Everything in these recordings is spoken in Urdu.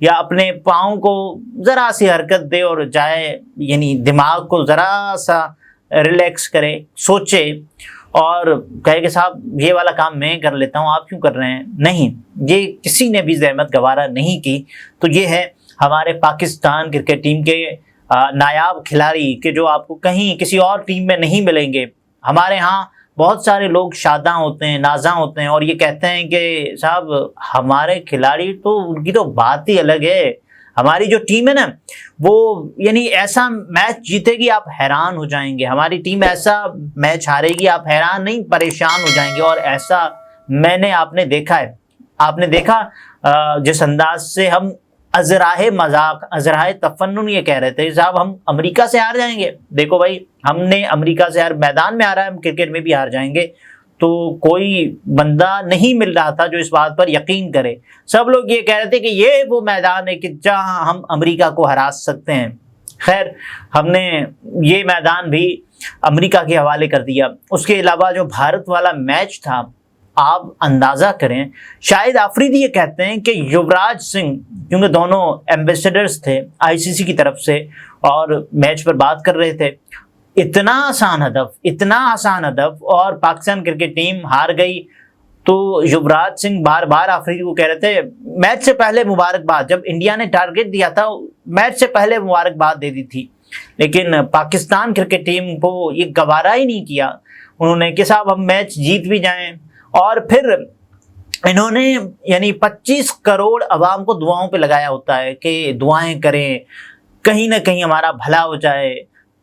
یا اپنے پاؤں کو ذرا سی حرکت دے اور جائے، یعنی دماغ کو ذرا سا ریلیکس کرے، سوچے اور کہے کہ صاحب یہ والا کام میں کر لیتا ہوں، آپ کیوں کر رہے ہیں؟ نہیں، یہ کسی نے بھی زحمت گوارا نہیں کی۔ تو یہ ہے ہمارے پاکستان کرکٹ ٹیم کے نایاب کھلاڑی کہ جو آپ کو کہیں کسی اور ٹیم میں نہیں ملیں گے۔ ہمارے ہاں بہت سارے لوگ شاداں ہوتے ہیں، نازاں ہوتے ہیں اور یہ کہتے ہیں کہ صاحب ہمارے کھلاڑی تو ان کی تو بات ہی الگ ہے، ہماری جو ٹیم ہے نا وہ یعنی ایسا میچ جیتے گی آپ حیران ہو جائیں گے، ہماری ٹیم ایسا میچ ہارے گی آپ حیران نہیں پریشان ہو جائیں گے۔ اور ایسا آپ نے دیکھا ہے، آپ نے دیکھا جس انداز سے ہم ازراہ مذاق ازراہ تفنن یہ کہہ رہے تھے صاحب ہم امریکہ سے ہار جائیں گے، دیکھو بھائی ہم نے امریکہ سے ہر میدان میں ہارا ہے، ہم کرکٹ میں بھی ہار جائیں گے۔ تو کوئی بندہ نہیں مل رہا تھا جو اس بات پر یقین کرے، سب لوگ یہ کہہ رہے تھے کہ یہ وہ میدان ہے کہ جہاں ہم امریکہ کو ہرا سکتے ہیں۔ خیر ہم نے یہ میدان بھی امریکہ کے حوالے کر دیا۔ اس کے علاوہ جو بھارت والا میچ تھا آپ اندازہ کریں، شاہد آفریدی یہ کہتے ہیں کہ یوراج سنگھ، کیونکہ دونوں ایمبیسڈرز تھے آئی سی سی کی طرف سے اور میچ پر بات کر رہے تھے، اتنا آسان ہدف اور پاکستان کرکٹ ٹیم ہار گئی۔ تو یوراج سنگھ بار بار آفریدی کو کہہ رہے تھے میچ سے پہلے مبارکباد، جب انڈیا نے ٹارگٹ دیا تھا میچ سے پہلے مبارکباد دے دی تھی، لیکن پاکستان کرکٹ ٹیم کو یہ گوارا ہی نہیں کیا انہوں نے کہ صاحب ہم میچ جیت بھی جائیں۔ اور پھر انہوں نے یعنی 25 کروڑ عوام کو دعاؤں پہ لگایا ہوتا ہے کہ دعائیں کریں کہیں نہ کہیں ہمارا بھلا ہو جائے۔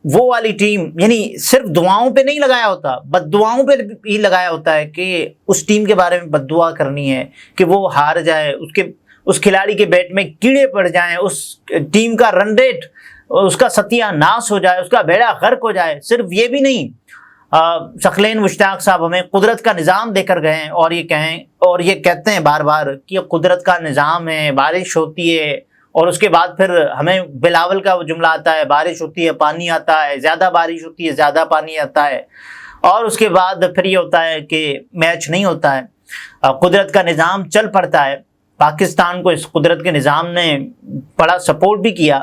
وہ والی ٹیم یعنی صرف دعاؤں پہ نہیں لگایا ہوتا، بد دعاؤں پہ بھی لگایا ہوتا ہے کہ اس ٹیم کے بارے میں بد دعا کرنی ہے کہ وہ ہار جائے، اس کھلاڑی کے بیٹ میں کیڑے پڑ جائیں، اس ٹیم کا رن ریٹ، اس کا ستیہ ناش ہو جائے، اس کا بیڑا غرق ہو جائے۔ صرف یہ بھی نہیں، ثقلین مشتاق صاحب ہمیں قدرت کا نظام دے کر گئے ہیں اور یہ کہتے ہیں بار بار کہ قدرت کا نظام ہے، بارش ہوتی ہے اور اس کے بعد پھر ہمیں بلاول کا وہ جملہ آتا ہے بارش ہوتی ہے پانی آتا ہے، زیادہ بارش ہوتی ہے زیادہ پانی آتا ہے، اور اس کے بعد پھر یہ ہوتا ہے کہ میچ نہیں ہوتا ہے۔ قدرت کا نظام چل پڑتا ہے، پاکستان کو اس قدرت کے نظام نے بڑا سپورٹ بھی کیا،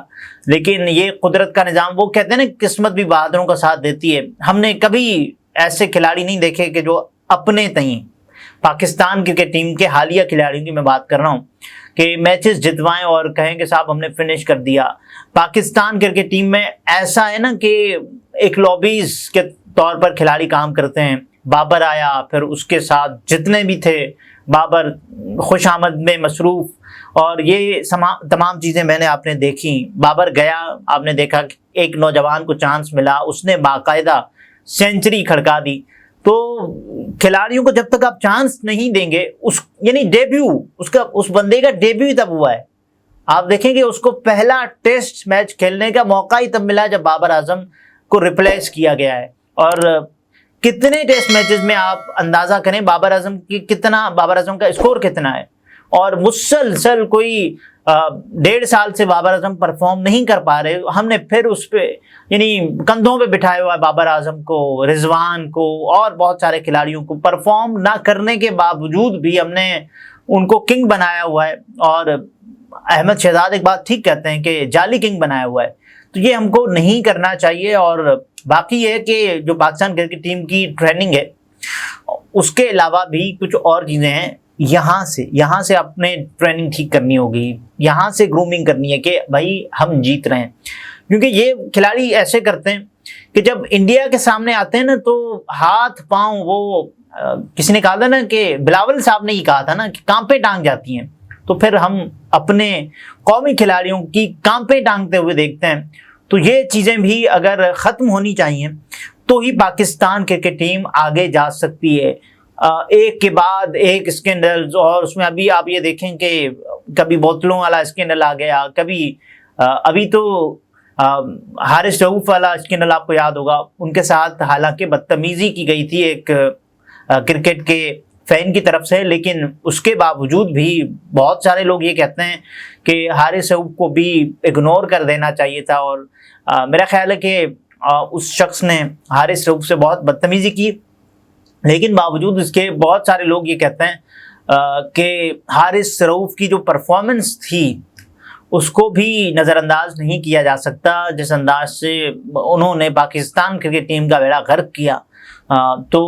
لیکن یہ قدرت کا نظام وہ کہتے ہیں نا قسمت بھی بہادروں کا ساتھ دیتی ہے۔ ہم نے کبھی ایسے کھلاڑی نہیں دیکھے کہ جو اپنے تئیں، پاکستان کرکٹ ٹیم کے حالیہ کھلاڑیوں کی میں بات کر رہا ہوں، کہ میچز جتوائیں اور کہیں کہ صاحب ہم نے فنش کر دیا۔ پاکستان کرکٹ ٹیم میں ایسا ہے نا کہ ایک لابیز کے طور پر کھلاڑی کام کرتے ہیں۔ بابر آیا، پھر اس کے ساتھ جتنے بھی تھے، بابر خوش آمد میں مصروف، اور یہ تمام چیزیں میں نے آپ نے دیکھی۔ بابر گیا، آپ نے دیکھا کہ ایک نوجوان کو چانس ملا، اس نے باقاعدہ سینچری کھڑکا دی۔ تو کھلاڑیوں کو جب تک آپ چانس نہیں دیں گے، یعنی ڈیبیو اس بندے کا ڈیبیو تب ہوا ہے۔ آپ دیکھیں کہ اس کو پہلا ٹیسٹ میچ کھیلنے کا موقع ہی تب ملا جب بابر اعظم کو ریپلیس کیا گیا ہے۔ اور کتنے ٹیسٹ میچز میں آپ اندازہ کریں بابر اعظم کا اسکور کتنا ہے، اور مسلسل کوئی 1.5 سال سے بابر اعظم پرفارم نہیں کر پا رہے۔ ہم نے پھر اس پہ یعنی کندھوں پہ بٹھایا ہوا ہے بابر اعظم کو، رضوان کو اور بہت سارے کھلاڑیوں کو۔ پرفارم نہ کرنے کے باوجود بھی ہم نے ان کو کنگ بنایا ہوا ہے، اور احمد شہزاد ایک بات ٹھیک کہتے ہیں کہ جعلی کنگ بنایا ہوا ہے۔ تو یہ ہم کو نہیں کرنا چاہیے۔ اور باقی یہ ہے کہ جو پاکستان کرکٹ ٹیم کی ٹریننگ ہے اس کے علاوہ بھی کچھ اور چیزیں ہیں، یہاں سے اپنے ٹریننگ ٹھیک کرنی ہوگی، یہاں سے گرومنگ کرنی ہے کہ بھائی ہم جیت رہے ہیں۔ کیونکہ یہ کھلاڑی ایسے کرتے ہیں کہ جب انڈیا کے سامنے آتے ہیں نا تو ہاتھ پاؤں، وہ کسی نے کہا تھا نا کہ بلاول صاحب نے ہی کہا تھا نا کہ کانپیں ٹانگ جاتی ہیں، تو پھر ہم اپنے قومی کھلاڑیوں کی کانپیں ٹانگتے ہوئے دیکھتے ہیں۔ تو یہ چیزیں بھی اگر ختم ہونی چاہیے تو ہی پاکستان کرکٹ ٹیم آگے جا سکتی ہے۔ ایک کے بعد ایک اسکینڈلز، اور اس میں ابھی آپ یہ دیکھیں کہ کبھی بوتلوں والا اسکینڈل آ گیا، کبھی ابھی تو حارث رؤوف والا اسکینڈل آپ کو یاد ہوگا، ان کے ساتھ حالانکہ بدتمیزی کی گئی تھی ایک کرکٹ کے فین کی طرف سے، لیکن اس کے باوجود بھی بہت سارے لوگ یہ کہتے ہیں کہ حارث رؤوف کو بھی اگنور کر دینا چاہیے تھا، اور میرا خیال ہے کہ اس شخص نے حارث رؤوف سے بہت بدتمیزی کی، لیکن باوجود اس کے بہت سارے لوگ یہ کہتے ہیں کہ حارث رؤوف کی جو پرفارمنس تھی اس کو بھی نظر انداز نہیں کیا جا سکتا جس انداز سے انہوں نے پاکستان کرکٹ ٹیم کا بیڑا غرق کیا، تو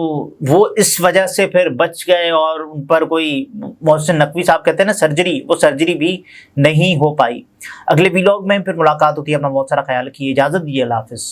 وہ اس وجہ سے پھر بچ گئے اور ان پر کوئی محسن نقوی صاحب کہتے ہیں نا سرجری، وہ سرجری بھی نہیں ہو پائی۔ اگلے ویلاگ میں پھر ملاقات ہوتی ہے، اپنا بہت سارا خیال رکھیے، اجازت دیجیے، اللہ حافظ۔